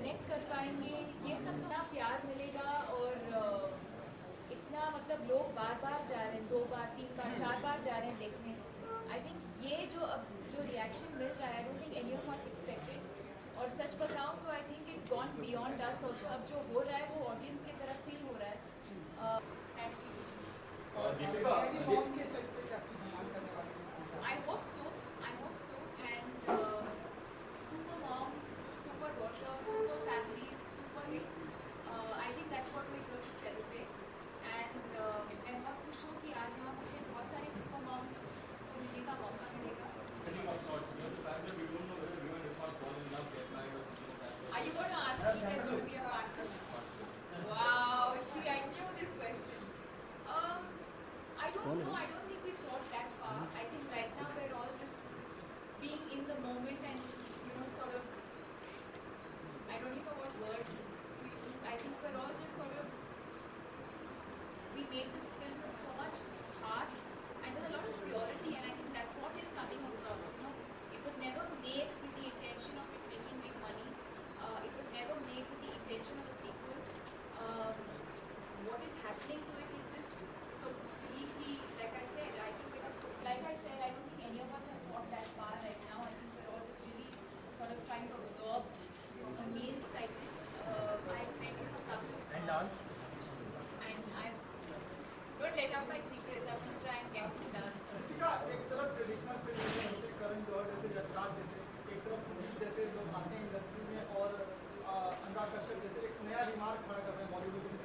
Connect कर पाएंगे, ये सब तो ना प्यार मिलेगा। और इतना मतलब लोग बार बार जा रहे हैं, 2 बार 3 बार 4 बार जा रहे हैं देखने। आई थिंक ये जो अब जो रिएक्शन मिल रहा है, I don't think any of us expected. और सच बताऊं तो I think it's gone beyond us also. अब जो हो रहा है वो ऑडियंस की तरफ से ही हो रहा है। I hope so, and super mom, super daughter, super families, super hit. I think that's what we're going to celebrate. And मैं बहुत खुश हूँ कि आज यहाँ मुझे बहुत सारे super moms को मिलने का मौका मिलेगा। Are you going to ask me if there's going to be a part 2? Wow, see, I knew this question. I don't know. I don't think we've thought that far. I think right now we're all just being in the moment and sort of, I don't even know what words to use. I think we're all just sort of, we made this film with so much heart and with a lot of purity, and I think that's what is coming across. It was never made with the intention of it making big money. It was never made with the intention of a sequel. What is happening to it is just completely, like I said, I think we're just, like I said, I don't think any of us have thought that far right now. I think we're all just really sort of trying to absorb this amazing excitement. I've met with a couple of and dance, and I don't let out my secrets. I'm going to try and get to dance first. एक तरफ traditional film में होते करण जौहर जैसे यशराज जैसे, एक तरफ police जैसे लोग आते हैं इंडस्ट्री में और अनुराग कश्यप जैसे एक नया रिमार्क खड़ा कर रहे हैं बॉलीवुड में।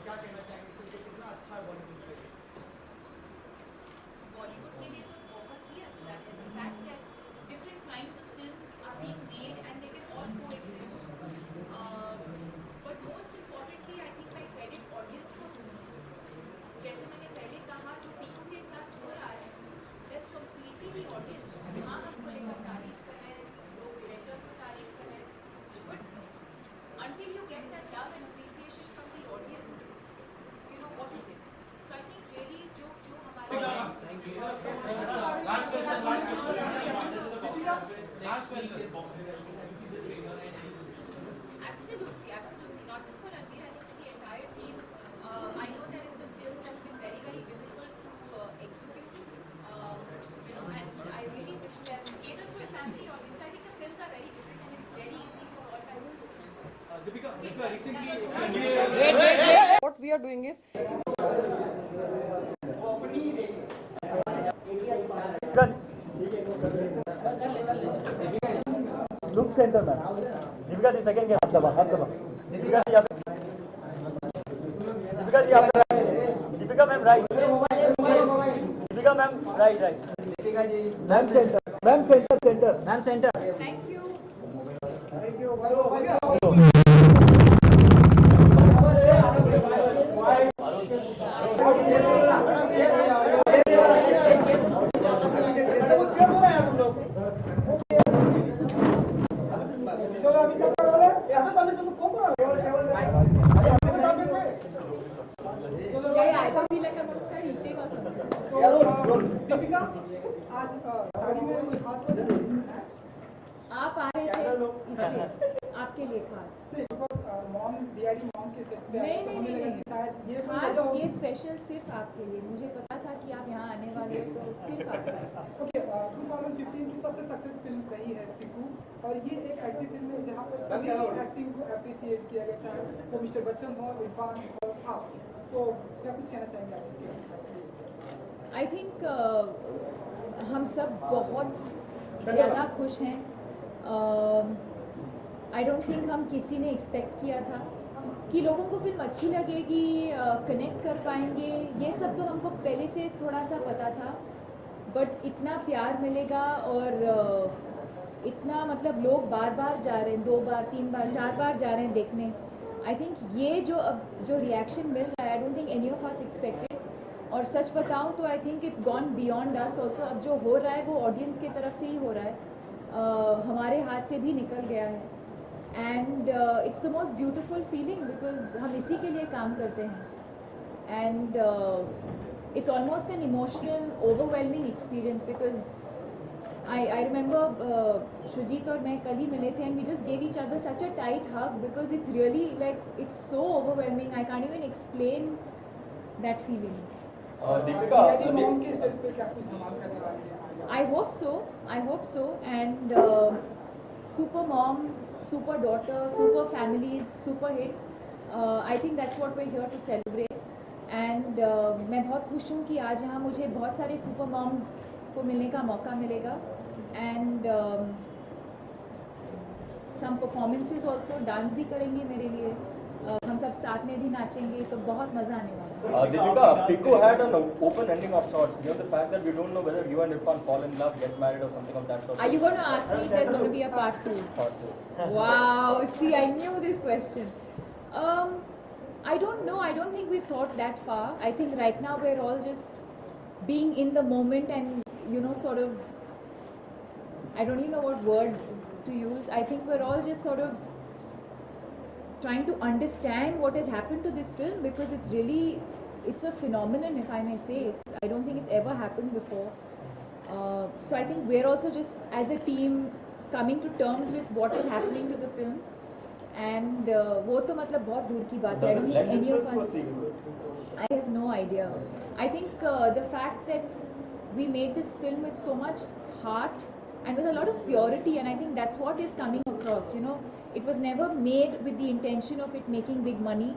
क्या कहना चाहेंगे कि ये कितना अच्छा है बॉलीवुड के लिए? बॉलीवुड के लिए तो बहुत ही अच्छा है। The fact that different kinds of films are being made and they can all coexist. But most importantly, I think मैं credit audience को दूँगी। जैसे मैंने पहले कहा, जो पीकू के साथ हो रहा है, that's completely the audience. हाँ, हम उसको लेकर तारीफ कर रहे हैं, लोग डायरेक्टर को तारीफ कर रहे हैं, but until you get that love and appreciation from the audience, what is it? So I think really जो हमारे Absolutely, not just for Ranveer, I think for the entire team. I know that it's a film that's been very, very difficult to execute, and I really wish that it caters to a family audience. I think the films are very different and it's very easy for all kinds of films. Deepika, recently, what we are doing is look center man. Deepika ji second के हाथ दबा Deepika ji आप Deepika ma'am right. Deepika ma'am right. Deepika ji ma'am center. Thank you. I thought we like about to start eating or something. Deepika आज साड़ी में कोई खास वजह? आप आ रहे थे इसलिए, आपके लिए खास। मॉम डीआईडी मॉम के सेट पे नहीं, खास ये स्पेशल सिर्फ आपके लिए। मुझे पता था कि आप यहाँ आने वाले हो, तो सिर्फ आपके लिए। ओके, 2015 की सबसे सक्सेस फिल्म रही है पीकू, और ये एक ऐसी फिल्म है जहाँ पर सभी एक्टिंग को अप्रिशिएट किया गया, चाहे वो मिस्टर बच्चन हो, इरफान और आप। तो क्या कुछ कहना चाहेंगे आप इसके? आई थिंक हम सब बहुत ज़्यादा खुश हैं। आई डोंट थिंक हम किसी ने एक्सपेक्ट किया था कि लोगों को फिल्म अच्छी लगेगी, कनेक्ट कर पाएंगे। ये सब तो हमको पहले से थोड़ा सा पता था, बट इतना प्यार मिलेगा और इतना मतलब लोग बार बार जा रहे हैं, 2 बार 3 बार 4 बार जा रहे हैं देखने। आई थिंक ये जो अब जो रिएक्शन मिल रहा है, I don't think any of us expected. और सच बताऊं तो I think it's gone beyond us also. अब जो हो रहा है वो ऑडियंस की तरफ से ही हो रहा है, हमारे हाथ से भी निकल गया है। And it's the most beautiful feeling because हम इसी के लिए काम करते हैं। And it's almost an emotional, overwhelming experience because I remember Shujit और मैं कल ही मिले थे and we just gave each other such a tight hug because it's really like it's so overwhelming. I can't even explain that feeling. Deepika daddy mom के set पे क्या कुछ धमाल करने वाली है? I hope so, and super mom, super daughter, super families, super hit. I think that's what we're here to celebrate. And मैं बहुत खुश हूँ कि आज यहाँ मुझे बहुत सारे super moms को मिलने का मौका मिलेगा. And some performances also, dance भी करेंगे मेरे लिए. हम सब साथ में भी नाचेंगे तो बहुत मज़ा आने वाला है. Deepika, Piku had an open ending of sorts. Given the fact that we don't know whether you and Irfan fall in love, get married, or something of that sort. Are you going to ask me if there's going to be a part 2? Part two. Wow, see, I knew this question. I don't know. I don't think we've thought that far. I think right now we're all just being in the moment and, you know, sort of, I don't even know what words to use. I think we're all just sort of trying to understand what has happened to this film because it's really, it's a phenomenon, if I may say. I don't think it's ever happened before. So I think we're also just, as a team, coming to terms with what is happening to the film. And वो तो मतलब बहुत दूर की बात है. I don't think any of us. I have no idea. I think the fact that we made this film with so much heart and with a lot of purity, and I think that's what is coming across. You know, it was never made with the intention of it making big money.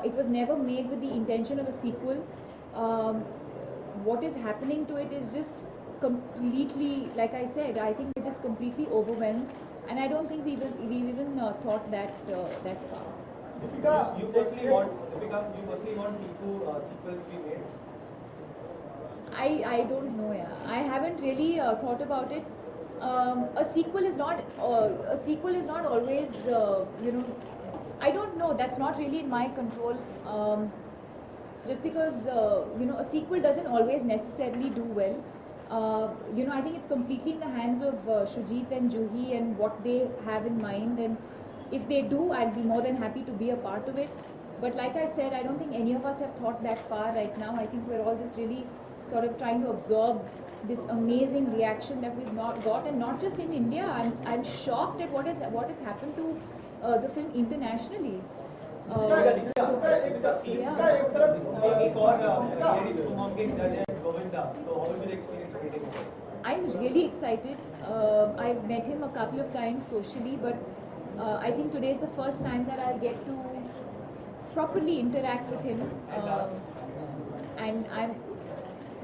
It was never made with the intention of a sequel. What is happening to it is just completely, like I said, I think we're just completely overwhelmed, and I don't think we even thought that that far. Deepika, You personally want Piku sequels to be made? I don't know. Yeah, I haven't really thought about it. A sequel is not always you know. I don't know. That's not really in my control. Just because you know, a sequel doesn't always necessarily do well. You know, I think it's completely in the hands of Shujit and Juhi and what they have in mind. And if they do, I'll be more than happy to be a part of it. But like I said, I don't think any of us have thought that far right now. I think we're all just really sort of trying to absorb this amazing reaction that we've not got, and not just in India. I'm shocked at what has happened to the film internationally. एक तरफ एक और lady super mom के जज है गोविंदा, तो how will experience meeting with him? I'm really excited. I've met him a couple of times socially, but I think today is the first time that I'll get to properly interact with him. And I'm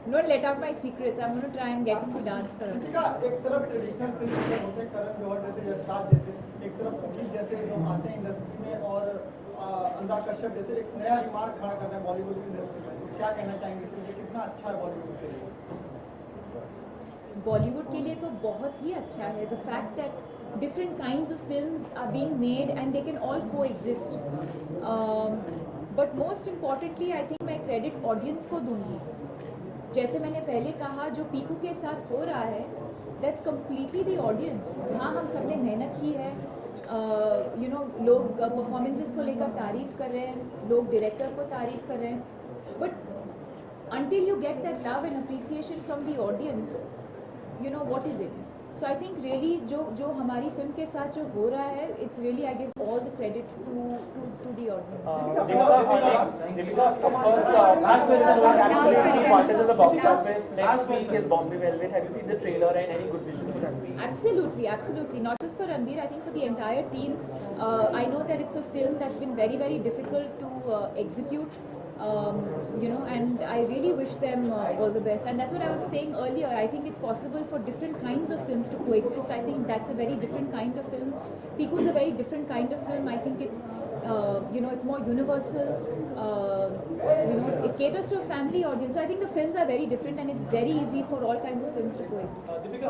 not let out my secrets. I'm going to try and get him to dance for us. Deepika, एक तरफ traditional film में होते हैं करण जौहर जैसे, यशराज जैसे, एक तरफ सुनील जैसे लोग आते हैं इंडस्ट्री में और अनुराग कश्यप जैसे एक नया रिमार्क खड़ा कर रहे हैं बॉलीवुड इंडस्ट्री में. तो क्या कहना चाहेंगे कि कितना अच्छा है बॉलीवुड के लिए? बॉलीवुड के लिए तो बहुत ही अच्छा है. The fact that different kinds of films are being made and they can all coexist. But most importantly, I think मैं credit audience को दूंगी. जैसे मैंने पहले कहा, जो पीकू के साथ हो रहा है, that's completely the audience. हाँ, हम सब ने मेहनत की है. You know, लोग परफॉर्मेंसेस को लेकर तारीफ कर रहे हैं, लोग डायरेक्टर को तारीफ कर रहे हैं. But until you get that love and appreciation from the audience, you know, what is it? So I think really जो हमारी फिल्म के साथ जो हो रहा है, it's really, I give all the credit to the audience. Deepika, of course, last question was absolutely what is in the box office. Next week is Bombay Velvet. Have you seen the trailer and any good wishes for Ranveer? Absolutely. Not just for Ranveer, I think for the entire team. I know that it's a film that's been very, very difficult to execute. You know, and I really wish them all the best. And that's what I was saying earlier. I think it's possible for different kinds of films to coexist. I think that's a very different kind of film. Piku is a very different kind of film. I think it's, you know, it's more universal. You know, it caters to a family audience. So I think the films are very different, and it's very easy for all kinds of films to coexist. Deepika,